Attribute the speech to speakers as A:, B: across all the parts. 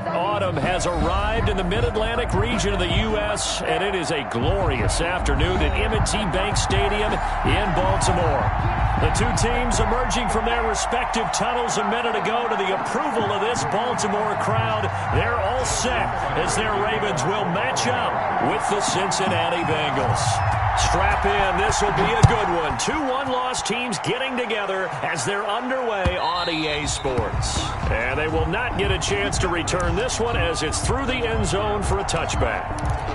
A: Autumn has arrived in the Mid-Atlantic region of the U.S., and it is a glorious afternoon at M&T Bank Stadium in Baltimore. The two teams emerging from their respective tunnels a minute ago to the approval of this Baltimore crowd. They're all set as their Ravens will match up with the Cincinnati Bengals. Strap in. This will be a good one. Two one-loss teams getting together as they're underway on EA Sports. And they will not get a chance to return this one as it's through the end zone for a touchback.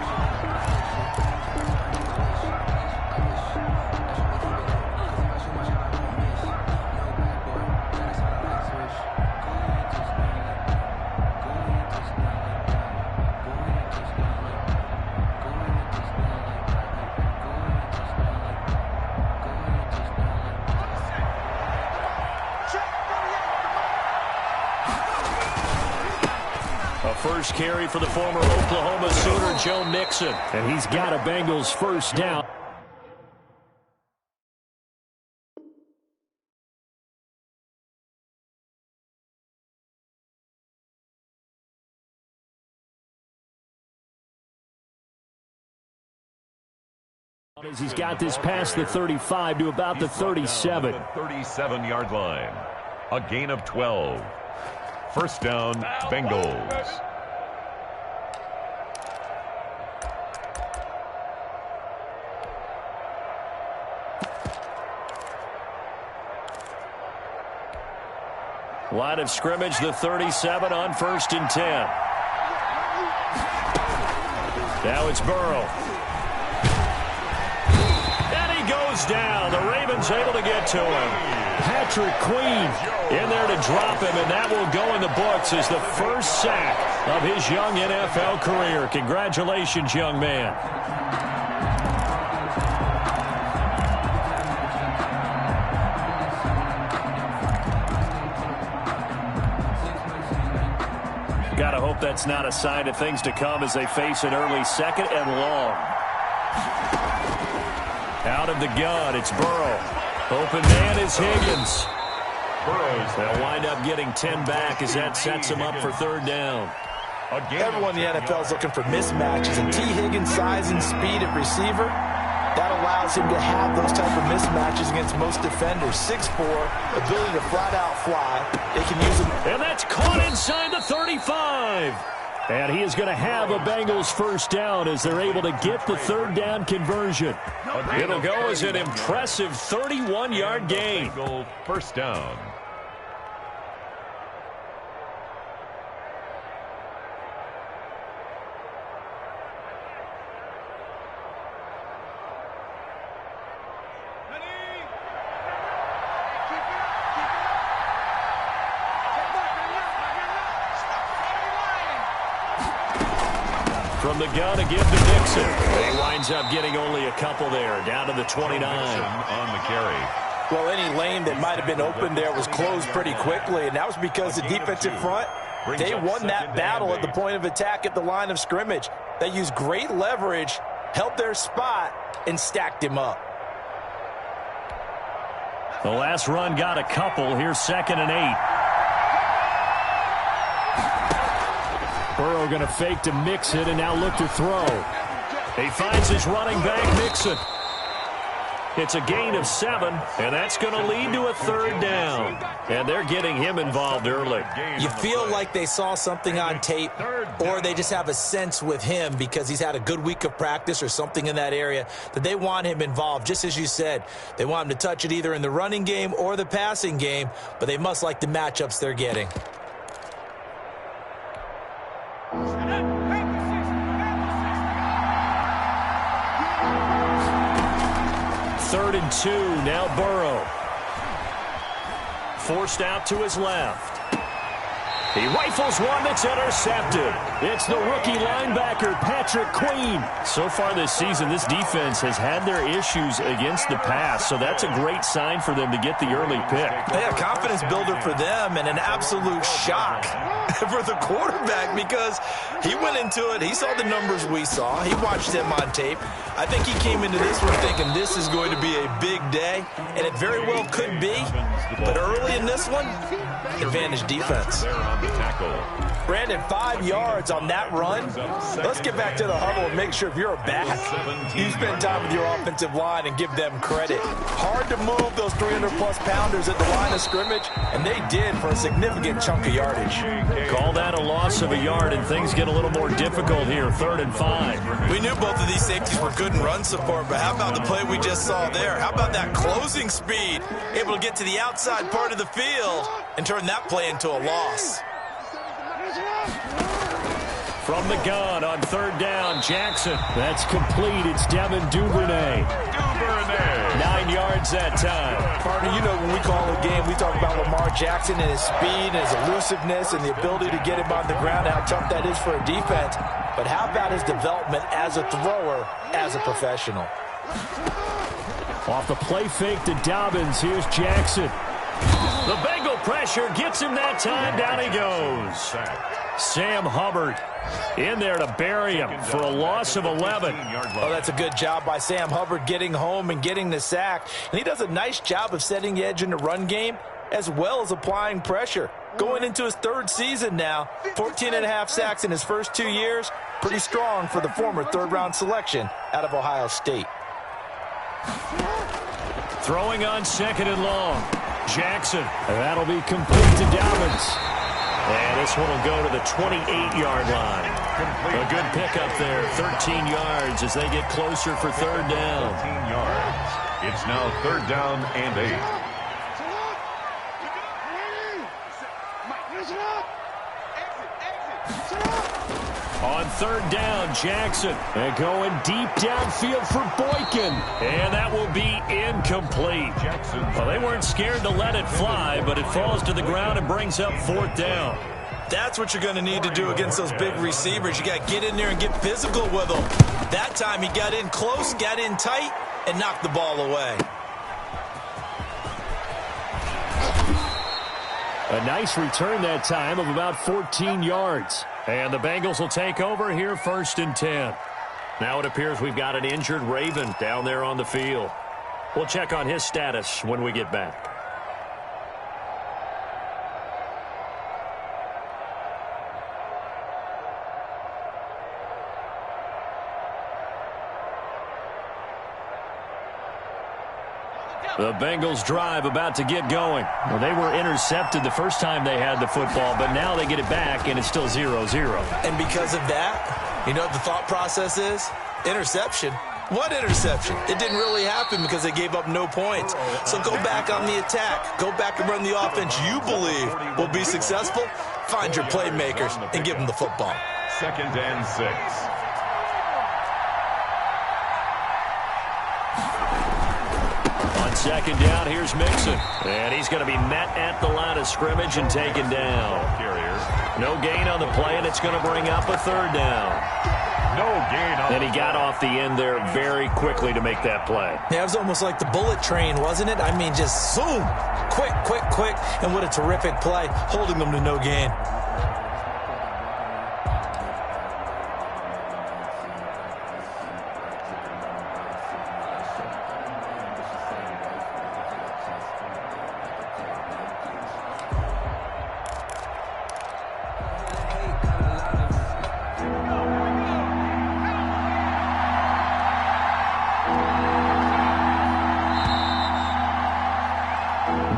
A: First carry for the former Oklahoma Sooner, Joe Mixon. And he's got a Bengals first down. As he's got this past the 35 to about the 37.
B: 37-yard line. A gain of 12. First down, Bengals.
A: Line of scrimmage, the 37 on 1st and 10. Now it's Burrow. And he goes down. The Ravens able to get to him. Patrick Queen in there to drop him, and that will go in the books as the first sack of his young NFL career. Congratulations, young man. Gotta hope that's not a sign of things to come as they face an early second and long. Out of the gun, it's Burrow. Open man is Higgins. They'll wind up getting 10 back as that sets him up for third down.
C: Everyone in the NFL is looking for mismatches, and T. Higgins' size and speed at receiver, that allows him to have those type of mismatches against most defenders. 6'4", ability to flat-out fly. They can use him.
A: And that's caught inside the 35. And he is going to have a Bengals first down as they're able to get the third down conversion. It'll go as an impressive 31-yard gain.
B: First down.
A: From the gun to give to Dixon. He winds up getting only a couple there, down to the 29.
B: On the carry.
C: Well, any lane that might have been open there was closed pretty quickly, and that was because the defensive front, they won that battle at the point of attack at the line of scrimmage. They used great leverage, held their spot, and stacked him up.
A: The last run got a couple. Here's 2nd and 8. Burrow going to fake to Mixon and now look to throw. He finds his running back, Mixon. It's a gain of 7, and that's going to lead to a third down. And they're getting him involved early.
D: You feel like they saw something on tape, or they just have a sense with him because he's had a good week of practice or something in that area that they want him involved. Just as you said, they want him to touch it either in the running game or the passing game, but they must like the matchups they're getting.
A: Third and 2, now Burrow. Forced out to his left. He rifles one that's intercepted. It's the rookie linebacker, Patrick Queen. So far this season, this defense has had their issues against the pass, so that's a great sign for them to get the early pick.
C: Yeah, confidence builder for them and an absolute shock for the quarterback because he went into it. He saw the numbers we saw. He watched them on tape. I think he came into this one thinking this is going to be a big day, and it very well could be. But early in this one, advantage defense.
B: on the tackle.
C: Brandon, 5 yards on that run. Let's get back to the huddle and make sure if you're a back, you spend time with your offensive line and give them credit. Hard to move those 300-plus pounders at the line of scrimmage, and they did for a significant chunk of yardage.
A: Call that a loss of a yard, and things get a little more difficult here, 3rd and 5.
D: We knew both of these safeties were good in run support, but how about the play we just saw there? How about that closing speed? Able to get to the outside part of the field and turn that play into a loss.
A: From the gun on 3rd down, Jackson. That's complete. It's Devin Duvernay. 9 yards that time.
C: Partner, you know when we call a game, we talk about Lamar Jackson and his speed and his elusiveness and the ability to get him on the ground, how tough that is for a defense. But how about his development as a thrower, as a professional?
A: Off the play fake to Dobbins, here's Jackson. The Bengal pressure gets him that time. Down he goes. Sam Hubbard in there to bury him for a loss of 11.
C: Oh, that's a good job by Sam Hubbard getting home and getting the sack. And he does a nice job of setting the edge in the run game as well as applying pressure. Going into his 3rd season now, 14.5 sacks in his first 2 years. Pretty strong for the former 3rd-round selection out of Ohio State.
A: Throwing on 2nd and long. Jackson. That'll be complete to Dobbins. And this one will go to the 28-yard line. A good pickup there, 13 yards as they get closer for 3rd down.
B: 13 yards. It's now 3rd down and 8.
A: On 3rd down, Jackson. And going deep downfield for Boykin. And that will be incomplete. Well, they weren't scared to let it fly, but it falls to the ground and brings up 4th down.
D: That's what you're going to need to do against those big receivers. You got to get in there and get physical with them. That time he got in close, got in tight, and knocked the ball away.
A: A nice return that time of about 14 yards. And the Bengals will take over here 1st and 10. Now it appears we've got an injured Raven down there on the field. We'll check on his status when we get back. The Bengals drive about to get going. Well, they were intercepted the first time they had the football, but now they get it back, and it's still 0-0.
D: And because of that, you know what the thought process is? Interception. What interception? It didn't really happen because they gave up no points. So go back on the attack. Go back and run the offense you believe will be successful. Find your playmakers and give them the football.
B: 2nd and 6.
A: On 2nd down, here's Mixon. And he's going to be met at the line of scrimmage and taken down. No gain on the play, and it's going to bring up a 3rd down.
B: No gain on.
A: And he got off the end there very quickly to make that play.
C: Yeah, it was almost like the bullet train, wasn't it? I mean, just zoom. Quick, quick, quick. And what a terrific play, holding them to no gain.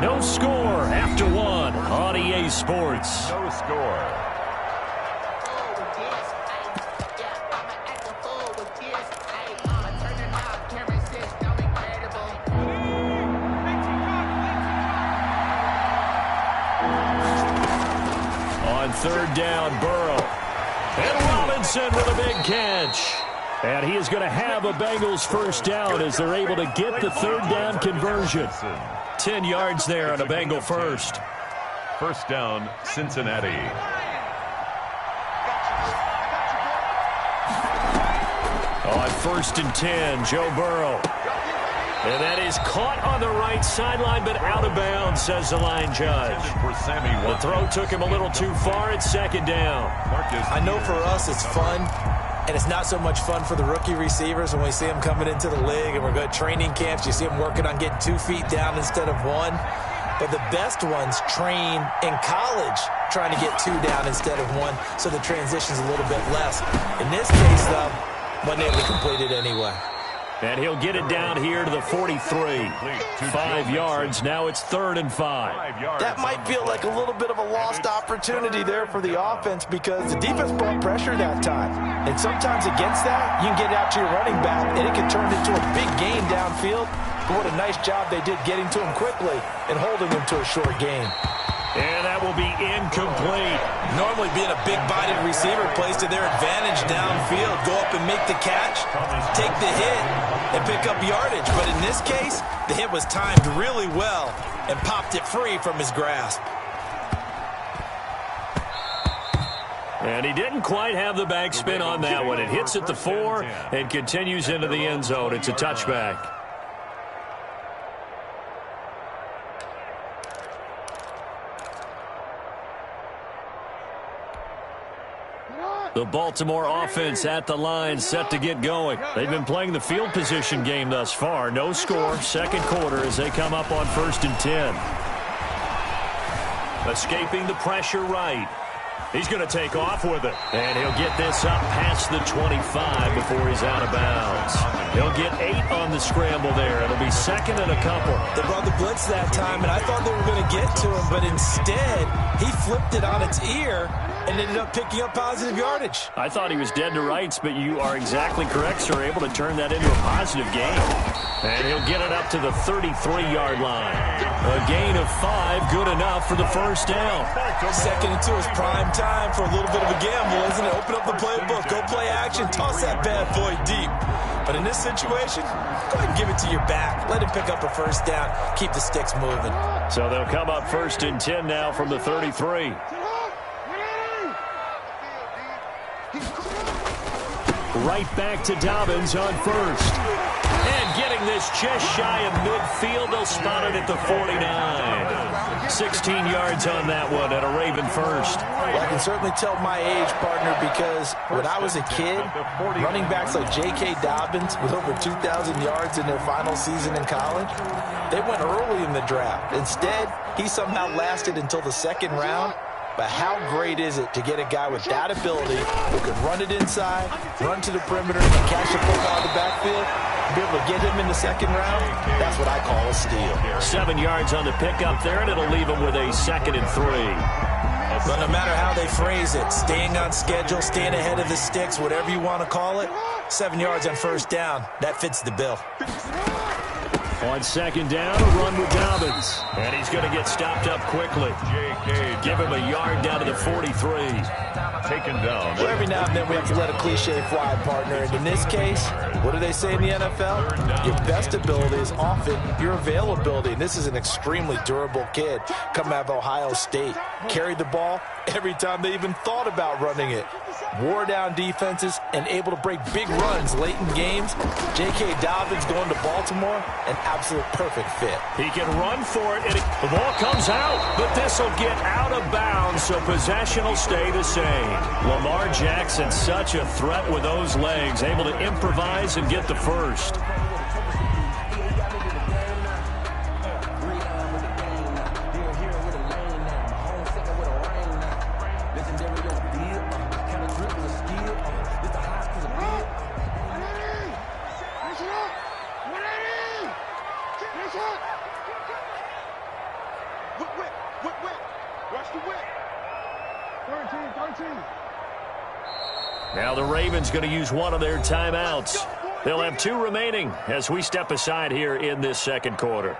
A: No score after 1 on EA Sports.
B: No score.
A: On 3rd down, Burrow. And Robinson with a big catch. And he is going to have a Bengals 1st down as they're able to get the 3rd down conversion. 10 yards there on a Bengal 1st.
B: 1st down, Cincinnati.
A: On 1st and 10, Joe Burrow. And that is caught on the right sideline, but out of bounds, says the line judge. The throw took him a little too far at 2nd down.
C: I know for us it's fun, and it's not so much fun for the rookie receivers when we see them coming into the league and we're going to training camps. You see them working on getting 2 feet down instead of 1. But the best ones train in college
D: trying to get 2 down instead of 1, so the transition's a little bit less. In this case, though, wasn't able to complete it anyway.
A: And he'll get it down here to the 43. 5 yards. Now it's 3rd and 5.
C: That might feel like a little bit of a lost opportunity there for the offense because the defense brought pressure that time. And sometimes against that, you can get out to your running back, and it can turn into a big gain downfield. But what a nice job they did getting to him quickly and holding him to a short gain.
A: And that will be incomplete.
D: Normally being a big-bodied receiver plays to their advantage downfield. Go up and make the catch, take the hit, and pick up yardage. But in this case, the hit was timed really well and popped it free from his grasp.
A: And he didn't quite have the backspin on that one. It hits at the 4 and continues into the end zone. It's a touchback. The Baltimore offense at the line, set to get going. They've been playing the field position game thus far. No score, second quarter as they come up on 1st and 10. Escaping the pressure right. He's going to take off with it. And he'll get this up past the 25 before he's out of bounds. He'll get 8 on the scramble there. It'll be 2nd and a couple.
D: They brought the blitz that time, and I thought they were going to get to him, but instead, he flipped it on its ear and ended up picking up positive yardage.
A: I thought he was dead to rights, but you are exactly correct, sir. Able to turn that into a positive gain. And he'll get it up to the 33-yard line. A gain of 5, good enough for the first down.
D: 2nd and 2 is prime time for a little bit of a gamble, isn't it? Open up the playbook, go play action, toss that bad boy deep. But in this situation, go ahead and give it to your back. Let him pick up a first down. Keep the sticks moving.
A: So they'll come up 1st and 10 now from the 33. Right back to Dobbins on 1st. And getting this just shy of midfield, they'll spot it at the 49. 16 yards on that one at a Raven first.
C: Well, I can certainly tell my age, partner, because when I was a kid, running backs like J.K. Dobbins with over 2,000 yards in their final season in college, they went early in the draft. Instead, he somehow lasted until the 2nd round. But how great is it to get a guy with that ability who can run it inside, run to the perimeter, and catch the football in the backfield, be able to get him in the 2nd round? That's what I call a steal.
A: 7 yards on the pickup there, and it'll leave him with a 2nd and 3.
D: But no matter how they phrase it, staying on schedule, staying ahead of the sticks, whatever you want to call it, 7 yards on 1st down, that fits the bill.
A: On 2nd down, a run with Dobbins. And he's going to get stopped up quickly. Give him a yard down to the 43.
B: Taken down.
C: Well, every now and then we have to let a cliche fly, partner. And in this case, what do they say in the NFL? Your best ability is often your availability. And this is an extremely durable kid coming out of Ohio State. Carried the ball every time they even thought about running it. Wore down defenses and able to break big runs late in games. J.K. Dobbins going to Baltimore, an absolute perfect fit.
A: He can run for it, and the ball comes out, but this will get out of bounds, so possession will stay the same. Lamar Jackson, such a threat with those legs, able to improvise and get the first. Now the Ravens going to use one of their timeouts. They'll have 2 remaining as we step aside here in this 2nd quarter.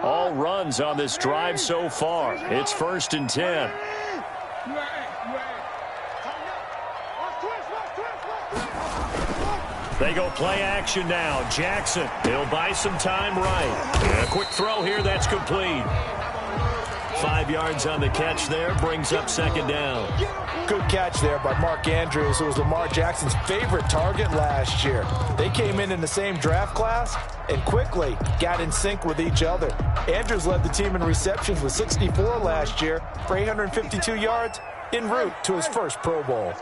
A: All runs on this drive so far. It's 1st and 10. They go play action now. Jackson, he'll buy some time right. And a quick throw here, that's complete. 5 yards on the catch there, brings up 2nd down.
C: Good catch there by Mark Andrews, who was Lamar Jackson's favorite target last year. They came in the same draft class and quickly got in sync with each other. Andrews led the team in receptions with 64 last year for 852 yards en route to his first Pro Bowl.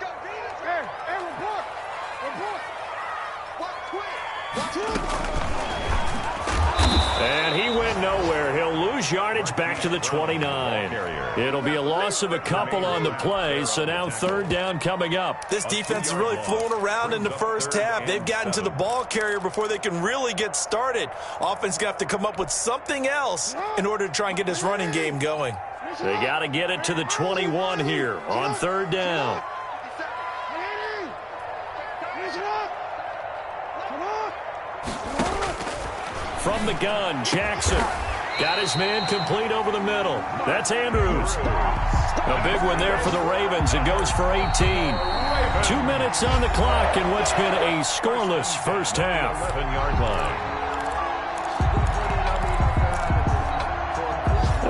A: And he went nowhere. He'll lose yardage back to the 29. It'll be a loss of a couple on the play, so now third down coming up.
D: This defense is really flowing around in the first half. They've gotten to the ball carrier before they can really get started. Offense got to come up with something else in order to try and get this running game going.
A: They got to get it to the 21 here on third down. From the gun, Jackson got his man complete over the middle. That's Andrews. A big one there for the Ravens. It goes for 18. 2 minutes on the clock in what's been a scoreless first half.
B: 11-yard line.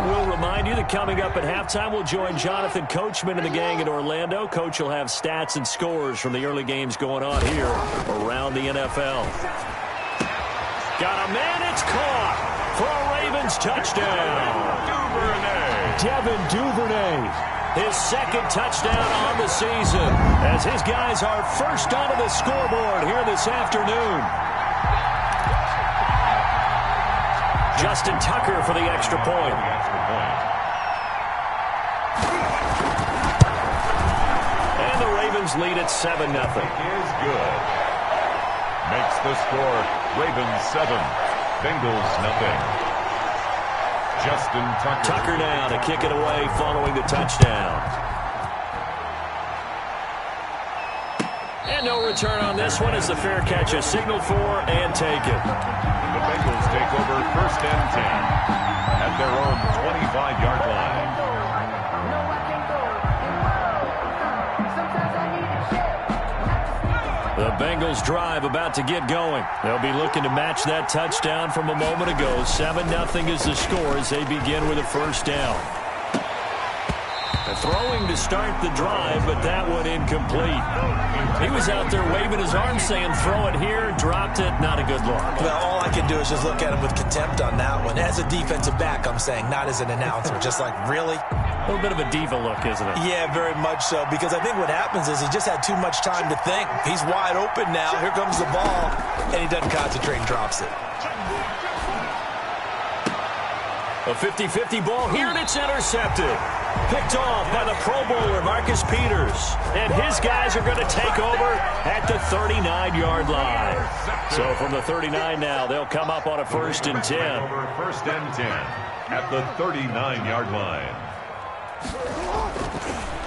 A: We'll remind you that coming up at halftime, we'll join Jonathan Coachman and the gang in Orlando. Coach will have stats and scores from the early games going on here around the NFL. Got a man, it's caught for a Ravens touchdown. Devin Duvernay, his second touchdown on the season as his guys are first onto the scoreboard here this afternoon. Justin Tucker for the extra point. And the Ravens lead at 7-0.
B: Is good. Makes the score Ravens 7, Bengals nothing. Justin Tucker.
A: Tucker now to kick it away following the touchdown. And no return on this one as the fair catch is signaled for and taken.
B: The Bengals take over first and 10 at their own 25-yard line.
A: The Bengals drive about to get going. They'll be looking to match that touchdown from a moment ago. 7-0 is the score as they begin with a first down. Throwing to start the drive, but that one incomplete. He was out there waving his arm saying, throw it here, dropped it, not a good look.
D: Well, all I can do is just look at him with contempt on that one. As a defensive back, I'm saying, not as an announcer. Just like, really?
A: A little bit of a diva look, isn't it?
D: Yeah, very much so, because I think what happens is he just had too much time to think. He's wide open now. Here comes the ball, and he doesn't concentrate and drops it.
A: A 50-50 ball here, and it's intercepted. Picked off by the Pro Bowler, Marcus Peters. And his guys are going to take over at the 39-yard line. So from the 39 now, they'll come up on a first and 10.
B: Over first and 10 at the 39-yard line.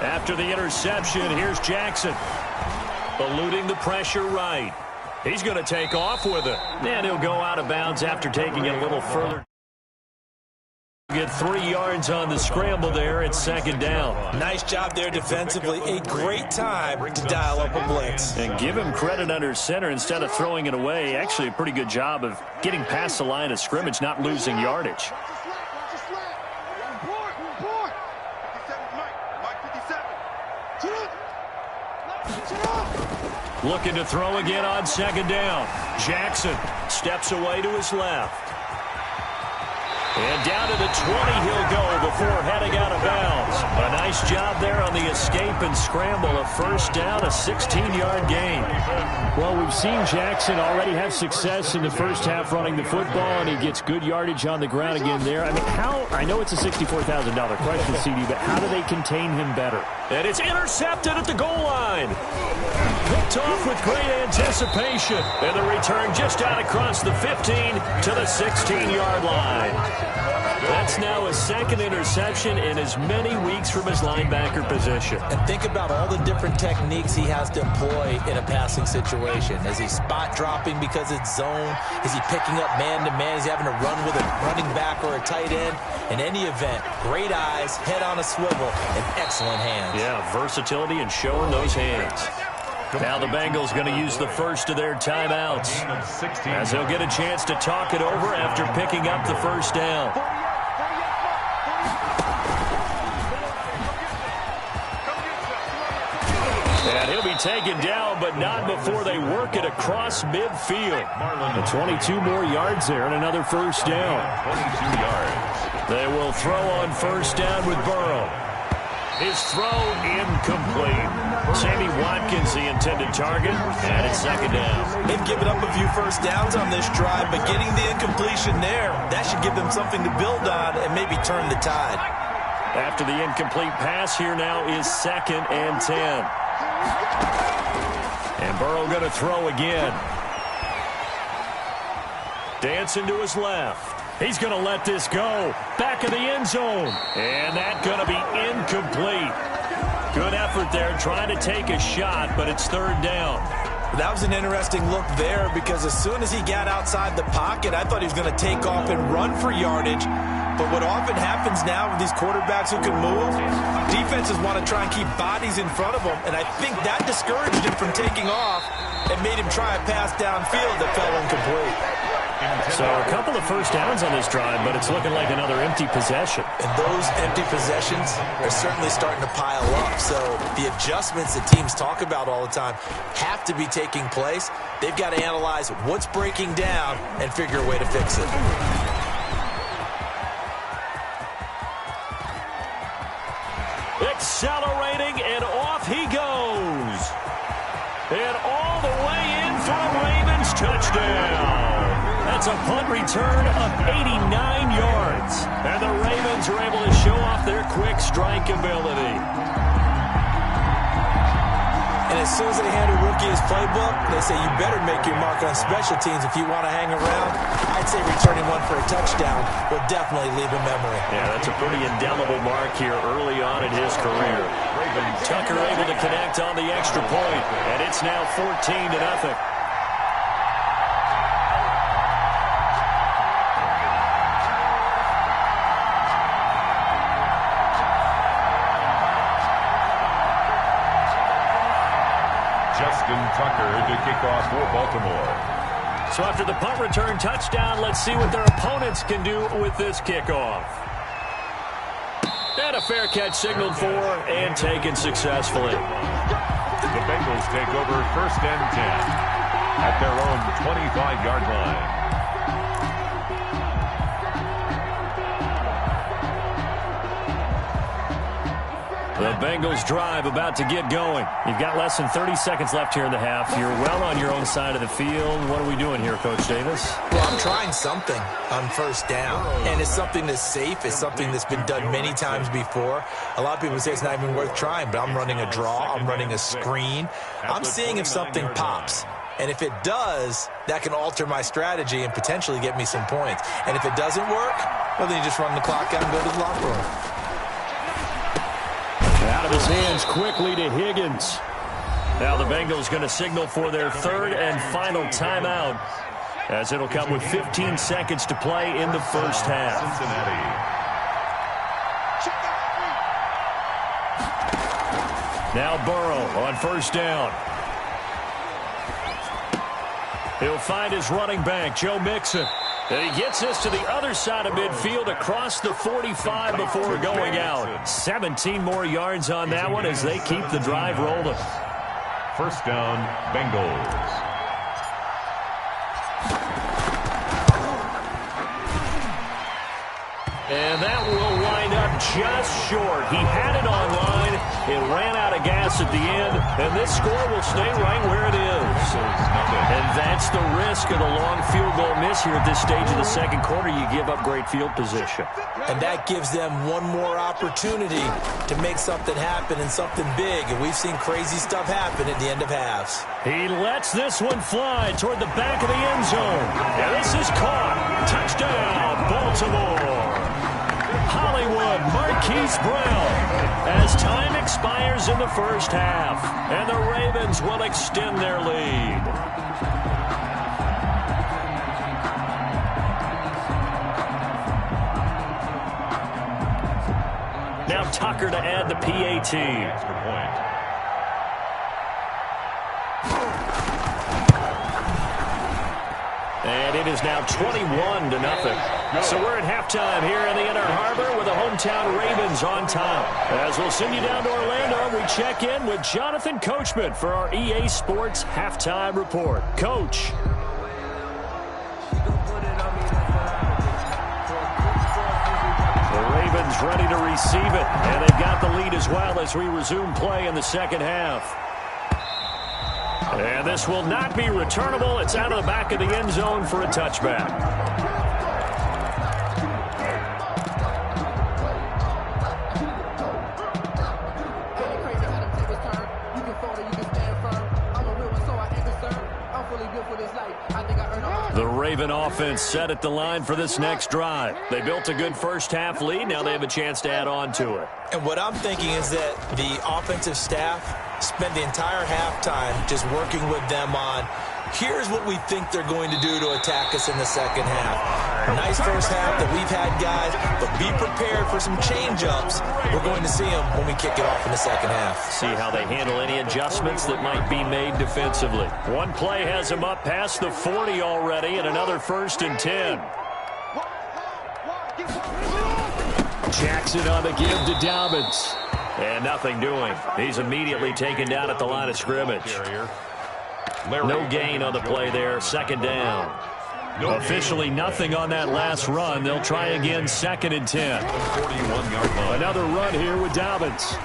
A: After the interception, here's Jackson. Eluding the pressure right. He's going to take off with it. And he'll go out of bounds after taking it a little further. Get 3 yards on the scramble there. It's second down.
D: Nice job there defensively. A great time to dial up a blitz.
A: And give him credit under center instead of throwing it away. Actually, a pretty good job of getting past the line of scrimmage, not losing yardage. Looking to throw again on second down. Jackson steps away to his left. And down to the 20 he'll go before heading out of bounds. A nice job there on the escape and scramble. A first down, a 16-yard gain.
E: Well, we've seen Jackson already have success in the first half running the football, and he gets good yardage on the ground again there. I mean, I know it's a $64,000 question, CD, but how do they contain him better?
A: And it's intercepted at the goal line. Picked off with great anticipation. And the return just out across the 15 to the 16-yard line. That's now his second interception in as many weeks from his linebacker position.
D: And think about all the different techniques he has to employ in a passing situation. Is he spot dropping because it's zone? Is he picking up man-to-man? Is he having to run with a running back or a tight end? In any event, great eyes, head on a swivel, and excellent hands.
A: Yeah, versatility and showing those hands. Now the Bengals going to use the first of their timeouts as they'll get a chance to talk it over after picking up the first down. And he'll be taken down, but not before they work it across midfield.
E: And 22 more yards there and another first down.
B: 22 yards.
A: They will throw on first down with Burrow. His throw incomplete. Sammy Watkins, the intended target, and it's second down.
D: They've given up a few first downs on this drive, but getting the incompletion there, that should give them something to build on and maybe turn the tide.
A: After the incomplete pass, here now is 2nd and 10. And Burrow going to throw again. Dancing to his left. He's going to let this go. Back of the end zone. And that's going to be incomplete. Good effort there trying to take a shot, but it's 3rd down.
D: That was an interesting look there because as soon as he got outside the pocket, I thought he was going to take off and run for yardage. But what often happens now with these quarterbacks who can move, defenses want to try and keep bodies in front of them, and I think that discouraged him from taking off and made him try a pass downfield that fell incomplete.
A: So a couple of first downs on this drive, but it's looking like another empty possession.
D: And those empty possessions are certainly starting to pile up. So the adjustments that teams talk about all the time have to be taking place. They've got to analyze what's breaking down and figure a way to fix it.
A: Accelerating, and off he goes. And all the way in for a Ravens touchdown. That's a punt return of 89 yards. And the Ravens are able to show off their quick strike ability.
D: And as soon as they hand a rookie his playbook, they say you better make your mark on special teams if you want to hang around. I'd say returning one for a touchdown will definitely leave a memory.
A: Yeah, that's a pretty indelible mark here early on in his career. Tucker able to connect on the extra point, and it's now 14-0.
B: Tucker to kick off for Baltimore.
A: So after the punt return touchdown, let's see what their opponents can do with this kickoff. And a fair catch signaled for and taken successfully.
B: The Bengals take over 1st and 10 at their own 25-yard line.
A: The Bengals drive about to get going. You've got less than 30 seconds left here in the half. You're well on your own side of the field. What are we doing here, Coach Davis?
D: Well, I'm trying something on 1st down, and it's something that's safe. It's something that's been done many times before. A lot of people say it's not even worth trying, but I'm running a draw. I'm running a screen. I'm seeing if something pops. And if it does, that can alter my strategy and potentially get me some points. And if it doesn't work, well, then you just run the clock out and go to the locker room.
A: Out of his hands quickly to Higgins. Now the Bengals going to signal for their 3rd and final timeout, as it'll come with 15 seconds to play in the first half. Now Burrow on 1st down. He'll find his running back, Joe Mixon. And he gets this to the other side of midfield across the 45 before going out. 17 more yards on that one as they keep the drive rolling.
B: 1st down, Bengals.
A: And that will wind up just short. He had it on line. It ran out of gas at the end, and this score will stay right where it is. And that's the risk of the long field goal miss here at this stage of the 2nd quarter. You give up great field position.
D: And that gives them one more opportunity to make something happen and something big. And we've seen crazy stuff happen at the end of halves.
A: He lets this one fly toward the back of the end zone. And this is caught. Touchdown, Baltimore. Hollywood, Marquise Brown, as time expires in the first half, and the Ravens will extend their lead. Now Tucker to add the PAT.
B: Extra point.
A: And it is now 21-0. So we're at halftime here in the Inner Harbor with the hometown Ravens on top. As we'll send you down to Orlando, we check in with Jonathan Coachman for our EA Sports Halftime Report. Coach. The Ravens ready to receive it. And they've got the lead as well as we resume play in the second half. And this will not be returnable. It's out of the back of the end zone for a touchback. The Raven offense set at the line for this next drive. They built a good first-half lead. Now they have a chance to add on to it.
D: And what I'm thinking is that the offensive staff spent the entire halftime just working with them on, here's what we think they're going to do to attack us in the second half. Nice first half that we've had, guys, but be prepared for some change-ups. We're going to see them when we kick it off in the second half.
A: See how they handle any adjustments that might be made defensively. One play has them up past the 40 already, and another 1st and 10. Jackson on the give to Dobbins. And nothing doing. He's immediately taken down at the line of scrimmage. No gain on the play there. 2nd down. Officially nothing on that last run. They'll try again 2nd and 10.
B: 41-yard line.
A: Another run here with Dobbins.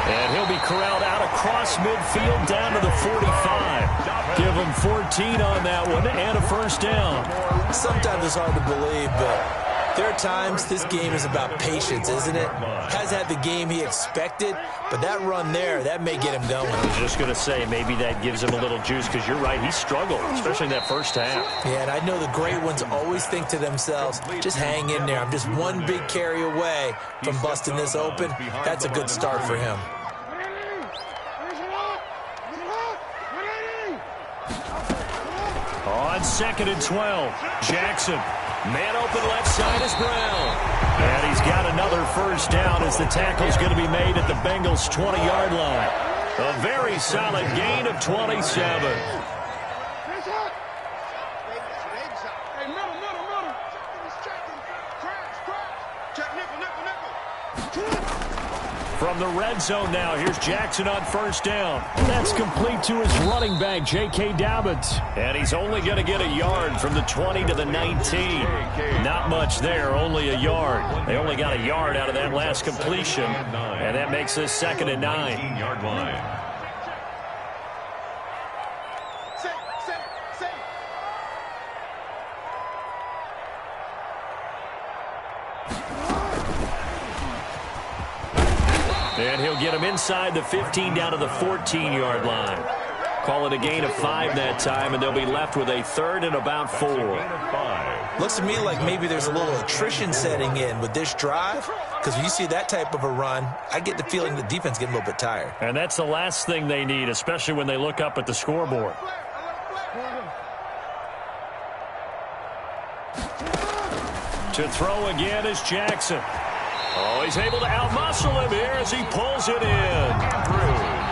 A: And he'll be corralled out across midfield down to the 45. Give him 14 on that one and a 1st down.
D: Sometimes it's hard to believe, but there are times this game is about patience, isn't it? Has had the game he expected, but that run there, that may get him going.
A: I was just going to say, maybe that gives him a little juice, because you're right, he struggled, especially in that first half.
D: Yeah, and I know the great ones always think to themselves, just hang in there. I'm just one big carry away from busting this open. That's a good start for him.
A: On 2nd and 12, Jackson. Man open left side is Brown. And he's got another 1st down as the tackle's going to be made at the Bengals' 20-yard line. A very solid gain of 27. From the red zone now, here's Jackson on 1st down. That's complete to his running back, J.K. Dobbins. And he's only going to get a yard from the 20 to the 19. Not much there, only a yard. They only got a yard out of that last completion, and that makes this 2nd and 9.
B: 18-yard line.
A: And he'll get him inside the 15 down to the 14-yard line. Call it a gain of 5 that time, and they'll be left with a 3rd and about 4.
D: Looks to me like maybe there's a little attrition setting in with this drive, because when you see that type of a run, I get the feeling the defense getting a little bit tired.
A: And that's the last thing they need, especially when they look up at the scoreboard. To throw again is Jackson. Oh, he's able to outmuscle him here as he pulls it in.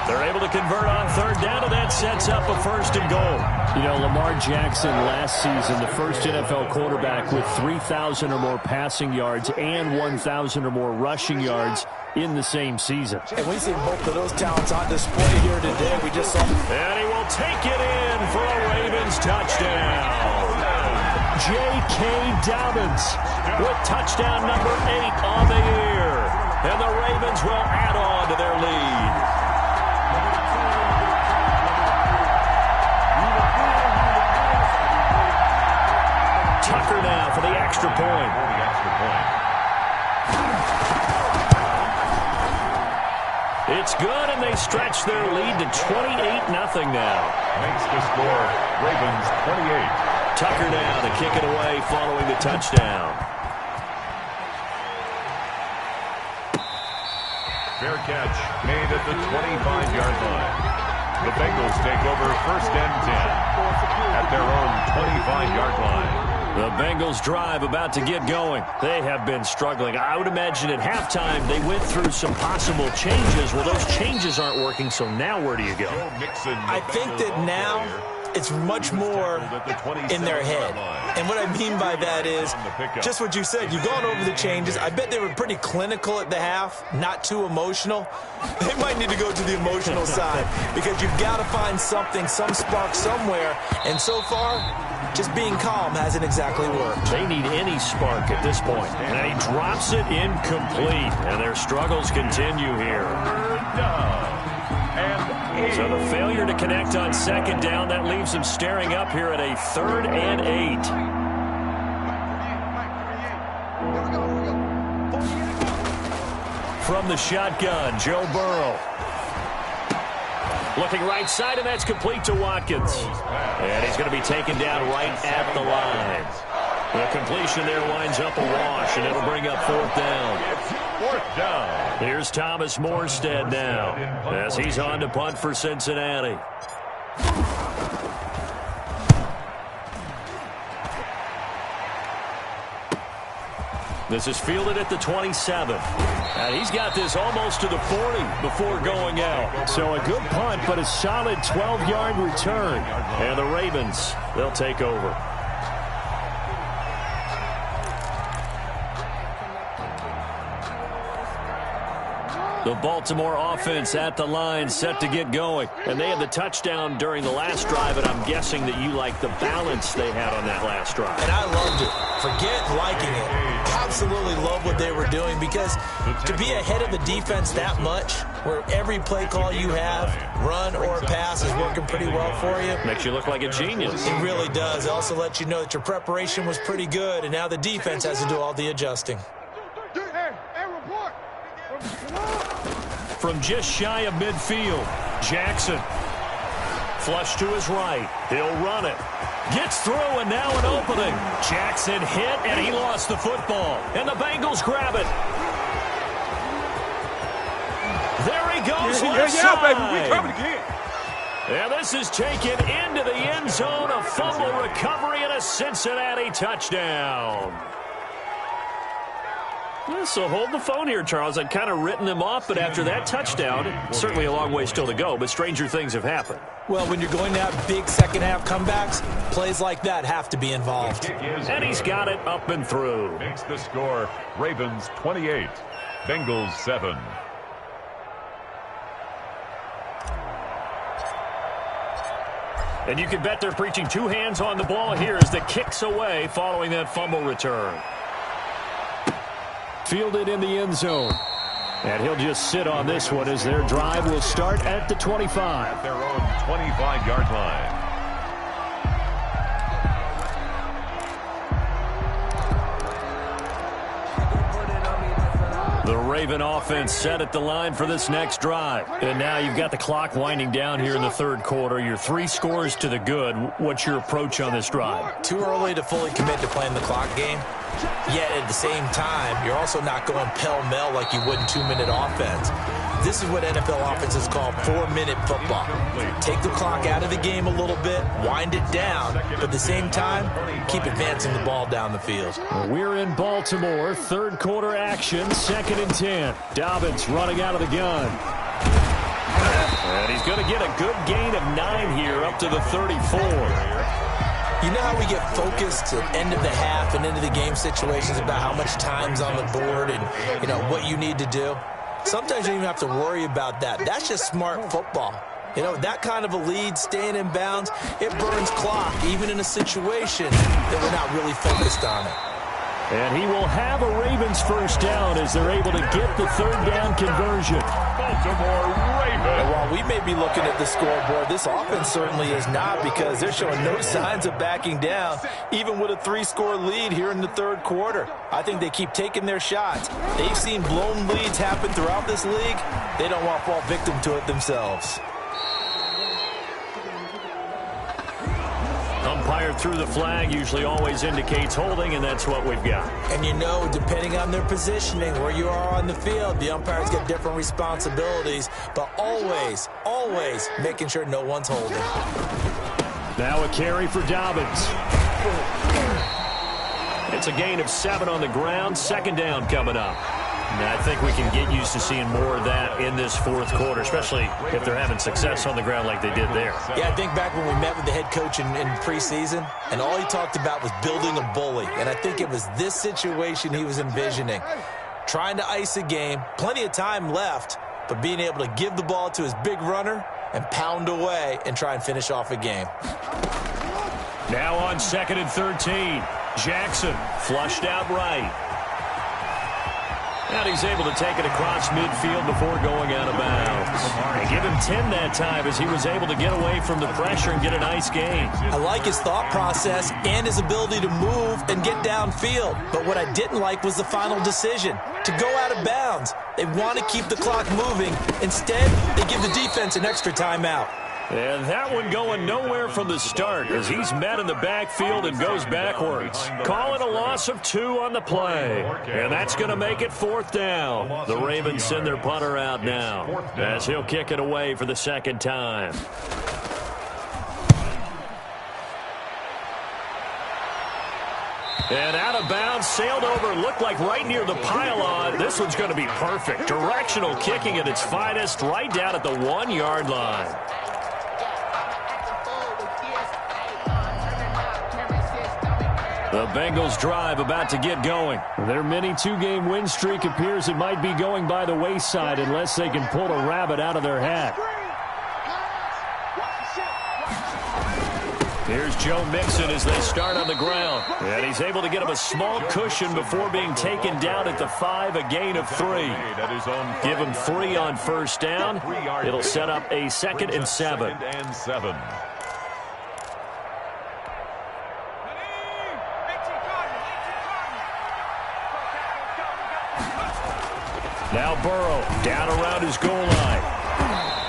A: They're able to convert on 3rd down, and that sets up a 1st and goal.
E: You know, Lamar Jackson last season, the first NFL quarterback with 3,000 or more passing yards and 1,000 or more rushing yards in the same season.
D: And we see both of those talents on display here today. We just saw.
A: And he will take it in for a Ravens touchdown. J.K. Dobbins with touchdown number 8 on the year. And the Ravens will add on to their lead. Tucker now for the extra point. It's good, and they stretch their lead to 28-0 now.
B: Makes the score Ravens 28.
A: Tucker now to kick it away following the touchdown.
B: Fair catch made at the 25-yard line. The Bengals take over 1st and 10 at their own 25-yard line.
A: The Bengals drive about to get going. They have been struggling. I would imagine at halftime they went through some possible changes. Well, those changes aren't working, so now where do you go?
D: I think that now it's much more in their head. And what I mean by that is just what you said. You've gone over the changes. I bet they were pretty clinical at the half, not too emotional. They might need to go to the emotional side because you've got to find something, some spark somewhere. And so far, just being calm hasn't exactly worked.
A: They need any spark at this point. And he drops it incomplete. And their struggles continue here. So the failure to connect on second down, that leaves them staring up here at a 3rd and 8. From the shotgun, Joe Burrow. Looking right side, and that's complete to Watkins. And he's going to be taken down right at the line. The completion there winds up a wash, and it'll bring up 4th down. Here's Thomas Morstead now as he's on to punt for Cincinnati. This is fielded at the 27. And he's got this almost to the 40 before going out. So a good punt, but a solid 12-yard return. And the Ravens, they'll take over. The Baltimore offense at the line, set to get going. And they had the touchdown during the last drive, and I'm guessing that you like the balance they had on that last drive.
D: And I loved it. Forget liking it. Absolutely love what they were doing, because to be ahead of the defense that much, where every play call you have, run or pass, is working pretty well for you.
A: Makes you look like a genius.
D: It really does. It also lets you know that your preparation was pretty good, and now the defense has to do all the adjusting.
A: From just shy of midfield, Jackson. Flush to his right. He'll run it. Gets through, and now an opening. Jackson hit, and he lost the football. And the Bengals grab it. There he goes left side.
F: Baby, we coming again.
A: And this is taken into the end zone. A fumble recovery and a Cincinnati touchdown. So hold the phone here, Charles. I'd kind of written them off, but after that touchdown, certainly a long way still to go, but stranger things have happened.
D: Well, when you're going to have big second-half comebacks, plays like that have to be involved.
A: And he's got it up and through.
B: Makes the score Ravens 28, Bengals 7.
A: And you can bet they're preaching 2 hands on the ball here as the kick's away following that fumble return. Fielded in the end zone. And he'll just sit on this one as their drive will start at the 25.
B: At their own 25-yard line.
A: The Raven offense set at the line for this next drive. And now you've got the clock winding down here in the 3rd quarter. You're 3 scores to the good. What's your approach on this drive?
D: Too early to fully commit to playing the clock game. Yet at the same time, you're also not going pell-mell like you would in 2-minute offense. This is what NFL offenses call 4-minute football. Take the clock out of the game a little bit, wind it down, but at the same time, keep advancing the ball down the field.
A: We're in Baltimore, 3rd quarter action, 2nd and 10. Dobbins running out of the gun. And he's going to get a good gain of 9 here up to the 34.
D: You know how we get focused at end of the half and into the game situations about how much time's on the board and, you know, what you need to do? Sometimes you don't even have to worry about that. That's just smart football. You know, that kind of a lead, staying in bounds, it burns clock, even in a situation that we're not really focused on it.
A: And he will have a Ravens first down as they're able to get the 3rd down conversion.
B: Baltimore Ravens.
C: And while we may be looking at the scoreboard, this offense certainly is not, because they're showing no signs of backing down, even with a 3-score lead here in the 3rd quarter. I think they keep taking their shots. They've seen blown leads happen throughout this league. They don't want to fall victim to it themselves.
A: Umpire through the flag usually always indicates holding, and that's what we've got.
D: And you know, depending on their positioning, where you are on the field, the umpires get different responsibilities, but always, always making sure no one's holding.
A: Now a carry for Dobbins. It's a gain of 7 on the ground. 2nd down coming up. And I think we can get used to seeing more of that in this fourth quarter, especially if they're having success on the ground like they did there.
D: Yeah, I think back when we met with the head coach in preseason, and all he talked about was building a bully. And I think it was this situation he was envisioning. Trying to ice a game, plenty of time left, but being able to give the ball to his big runner and pound away and try and finish off a game.
A: Now on 2nd and 13. Jackson flushed out right. And he's able to take it across midfield before going out of bounds. And give him 10 that time as he was able to get away from the pressure and get a nice gain.
D: I like his thought process and his ability to move and get downfield. But what I didn't like was the final decision, to go out of bounds. They want to keep the clock moving. Instead, they give the defense an extra timeout.
A: And that one going nowhere from the start as he's met in the backfield and goes backwards. Call it a loss of 2 on the play. And that's going to make it 4th down. The Ravens send their punter out now as he'll kick it away for the 2nd time. And out of bounds, sailed over, looked like right near the pylon. This one's going to be perfect. Directional kicking at its finest, right down at the 1-yard line. The Bengals drive about to get going.
E: Their mini 2-game win streak appears it might be going by the wayside unless they can pull a rabbit out of their hat.
A: Here's Joe Mixon as they start on the ground. And he's able to get him a small cushion before being taken down at the 5, a gain of 3. Give him 3 on 1st down. It'll set up a 2nd and 7. Now Burrow down around his goal line.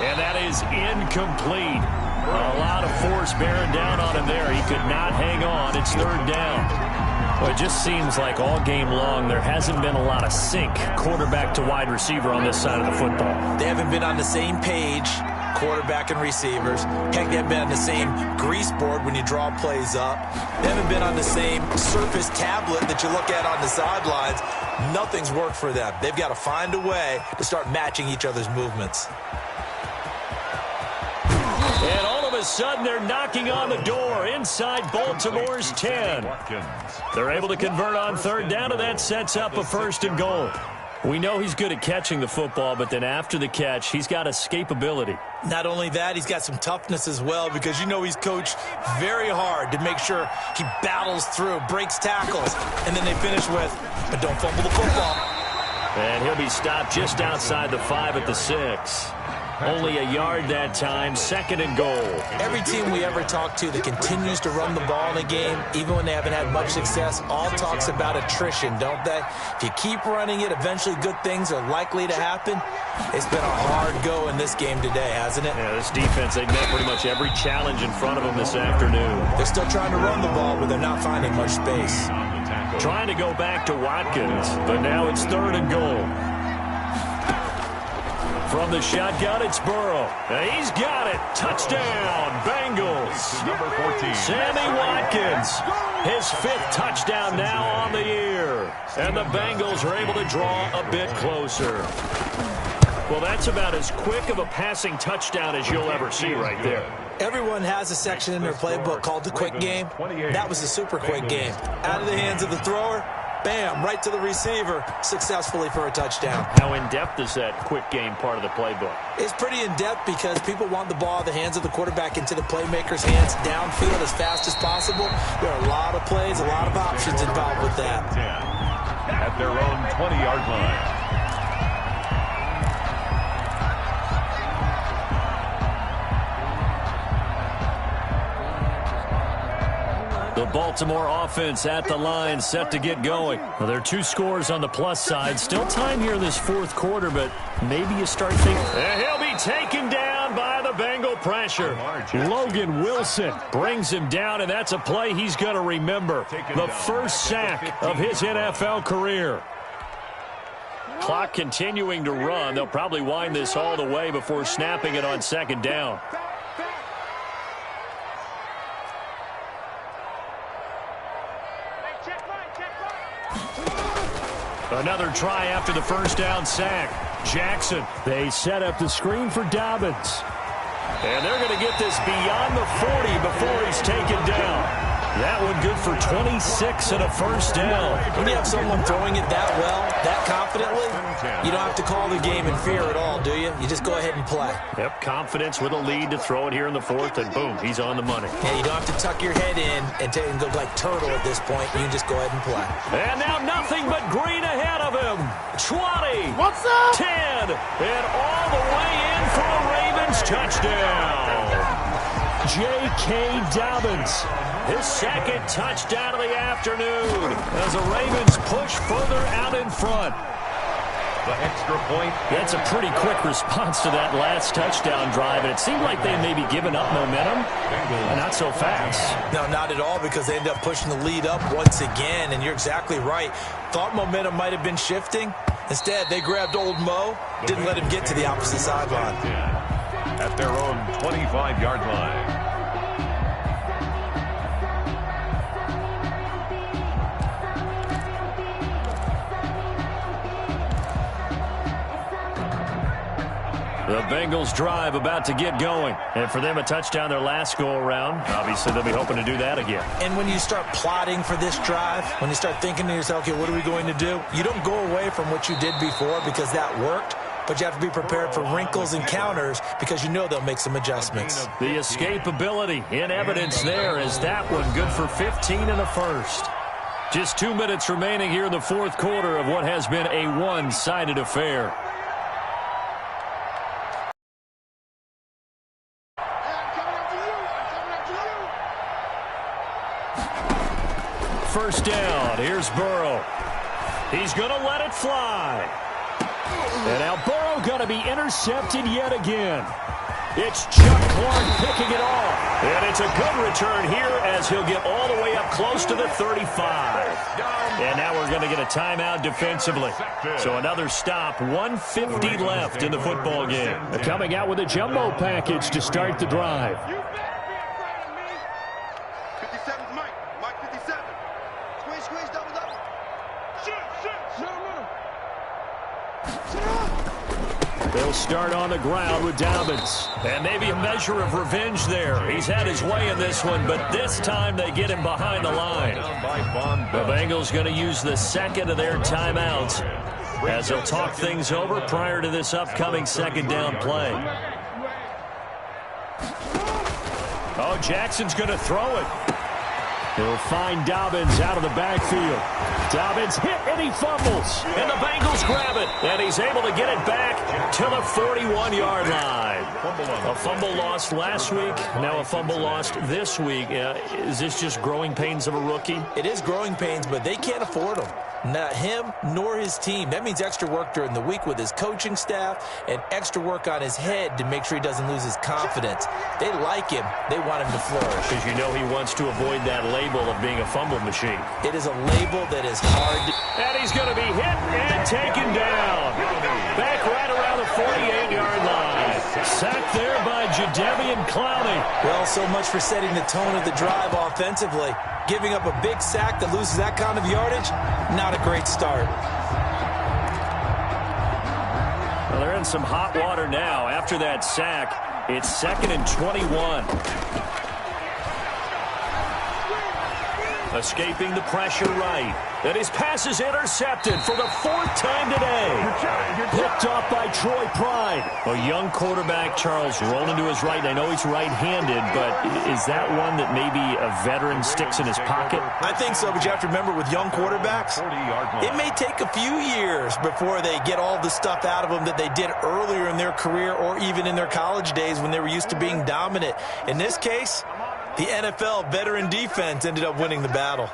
A: And that is incomplete. A lot of force bearing down on him there. He could not hang on. It's 3rd down. Well, it just seems like all game long there hasn't been a lot of sync quarterback to wide receiver on this side of the football.
D: They haven't been on the same page, quarterback and receivers. Heck, they haven't been on the same grease board when you draw plays up. They haven't been on the same surface tablet that you look at on the sidelines. Nothing's worked for them. They've got to find a way to start matching each other's movements.
A: And all of a sudden, they're knocking on the door inside Baltimore's 10. They're able to convert on 3rd down, and that sets up a 1st and goal. We know he's good at catching the football, but then after the catch, he's got escapability.
D: Not only that, he's got some toughness as well, because you know he's coached very hard to make sure he battles through, breaks tackles, and then they finish with, but don't fumble the football.
A: And he'll be stopped just outside the 5 at the 6. Only a yard that time, 2nd and goal.
D: Every team we ever talk to that continues to run the ball in a game, even when they haven't had much success, all talks about attrition, don't they? If you keep running it, eventually good things are likely to happen. It's been a hard go in this game today, hasn't it?
A: Yeah, this defense, they've met pretty much every challenge in front of them this afternoon.
D: They're still trying to run the ball, but they're not finding much space.
A: Trying to go back to Watkins, but now it's 3rd and goal. From the shotgun, it's Burrow. He's got it. Touchdown, Bengals.
B: Number 14.
A: Sammy Watkins. His 5th touchdown now on the year. And the Bengals are able to draw a bit closer. Well, that's about as quick of a passing touchdown as you'll ever see right there.
D: Everyone has a section in their playbook called the quick game. That was a super quick game. Out of the hands of the thrower, bam, right to the receiver, successfully for a touchdown.
A: How in-depth is that quick game part of the playbook?
D: It's pretty in-depth because people want the ball out of the hands of the quarterback into the playmaker's hands downfield as fast as possible. There are a lot of plays, a lot of options involved with that.
B: At their own 20-yard line.
A: The Baltimore offense at the line, set to get going. Well, there are 2 scores on the plus side. Still time here in this 4th quarter, but maybe you start thinking. And he'll be taken down by the Bengal pressure. Logan Wilson brings him down, and that's a play he's going to remember. The first sack of his NFL career. Clock continuing to run. They'll probably wind this all the way before snapping it on 2nd down. Another try after the first down sack. Jackson.
E: They set up the screen for Dobbins.
A: And they're going to get this beyond the 40 before he's taken down. That one good for 26 and a first down.
D: When you have someone throwing it that well, that confidently, you don't have to call the game in fear at all, do you? You just go ahead and play.
A: Yep, confidence with a lead to throw it here in the fourth, and boom, he's on the money.
D: Yeah, you don't have to tuck your head in and go like turtle at this point. You can just go ahead and play.
A: And now nothing but green ahead of him. 20. What's up? 10. And all the way in for a Ravens touchdown.
E: J.K. Dobbins.
A: His second touchdown of the afternoon as the Ravens push further out in front.
B: The extra point.
A: That's a pretty quick response to that last touchdown drive, and it seemed like they may be giving up momentum. Not so fast.
D: No, not at all, because they end up pushing the lead up once again, and you're exactly right. Thought momentum might have been shifting. Instead, they grabbed old Mo, didn't let him get to the opposite sideline.
B: At their own 25-yard line.
A: The Bengals drive about to get going. And for them, a touchdown their last go-around. Obviously, they'll be hoping to do that again.
D: And when you start plotting for this drive, when you start thinking to yourself, okay, what are we going to do? You don't go away from what you did before because that worked. But you have to be prepared for wrinkles and counters because you know they'll make some adjustments.
A: The escapability in evidence there is that one good for 15 in the first. Just 2 minutes remaining here in the fourth quarter of what has been a one-sided affair. First down. Here's Burrow. He's going to let it fly. And now Burrow going to be intercepted yet again. It's Chuck Clark picking it off. And it's a good return here as he'll get all the way up close to the 35. And now we're going to get a timeout defensively. So another stop, 1:50 left in the football game.
E: They're coming out with a jumbo package to start the drive.
A: They'll start on the ground with Dobbins. And maybe a measure of revenge there. He's had his way in this one, but this time they get him behind the line. The Bengals going to use the second of their timeouts as they'll talk things over prior to this upcoming second down play. Oh, Jackson's going to throw it.
E: He'll find Dobbins out of the backfield. Dobbins hit and he fumbles.
A: And the Bengals grab it. And he's able to get it back to the 41-yard line. A fumble lost last week. Now a fumble lost this week. Is this just growing pains of a rookie?
D: It is growing pains, but they can't afford them. Not him nor his team. That means extra work during the week with his coaching staff and extra work on his head to make sure he doesn't lose his confidence. They like him. They want him to flourish.
A: Because you know he wants to avoid that label of being a fumble machine.
D: It is a label that is hard to...
A: And he's going to be hit and taken down. Back right around the 48-yard line. Sacked there by Jadeveon Clowney.
D: Well, so much for setting the tone of the drive offensively. Giving up a big sack that loses that kind of yardage, not a great start.
A: Well, they're in some hot water now. After that sack, it's 2nd and 21. Escaping the pressure right. And his pass is intercepted for the 4th time today.
E: Picked off by Troy Pride.
A: A young quarterback, Charles, rolling to his right. I know he's right-handed, but is that one that maybe a veteran sticks in his pocket?
D: I think so, but you have to remember with young quarterbacks, it may take a few years before they get all the stuff out of them that they did earlier in their career or even in their college days when they were used to being dominant. In this case, the NFL veteran defense ended up winning the battle.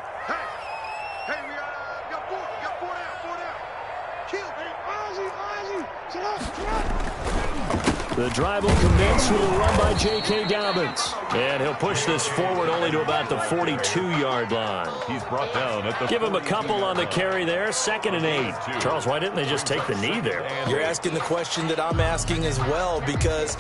E: The drive will commence with a run by J.K. Dobbins.
A: And he'll push this forward only to about the 42-yard line.
B: He's brought down at the...
A: Give him a couple on the carry there. 2nd and 8. Charles, why didn't they just take the knee there?
D: You're asking the question that I'm asking as well, because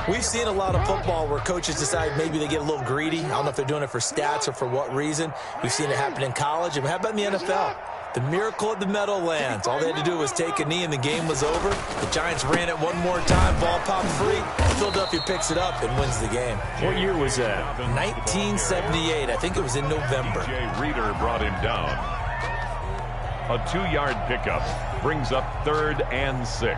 D: we've seen a lot of football where coaches decide maybe they get a little greedy. I don't know if they're doing it for stats or for what reason. We've seen it happen in college. And how about in the NFL? The miracle of the Meadowlands. All they had to do was take a knee and the game was over. The Giants ran it one more time. Ball popped free. Philadelphia picks it up and wins the game.
A: What year was that?
D: 1978. I think it was in November.
B: Jay Reeder brought him down. A 2-yard pickup brings up 3rd and 6.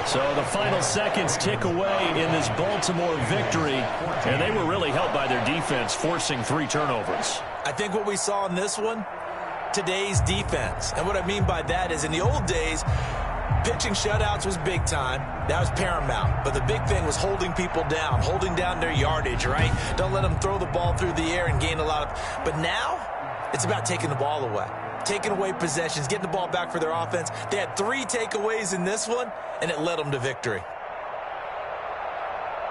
A: So the final seconds tick away in this Baltimore victory, and they were really helped by their defense, forcing 3 turnovers.
D: I think what we saw in this one, today's defense. And what I mean by that is in the old days, pitching shutouts was big time. That was paramount. But the big thing was holding people down, holding down their yardage, right? Don't let them throw the ball through the air and gain a lot of... But now, it's about taking the ball away. Taking away possessions, getting the ball back for their offense. They had 3 takeaways in this one, and it led them to victory.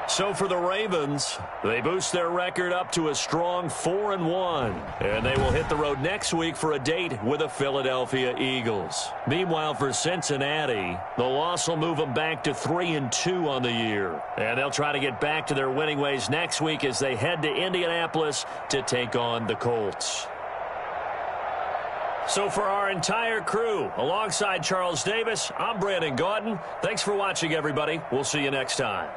A: So for the Ravens, they boost their record up to a strong 4-1. And they will hit the road next week for a date with the Philadelphia Eagles. Meanwhile, for Cincinnati, the loss will move them back to 3-2 on the year. And they'll try to get back to their winning ways next week as they head to Indianapolis to take on the Colts. So for our entire crew, alongside Charles Davis, I'm Brandon Gaudin. Thanks for watching, everybody. We'll see you next time.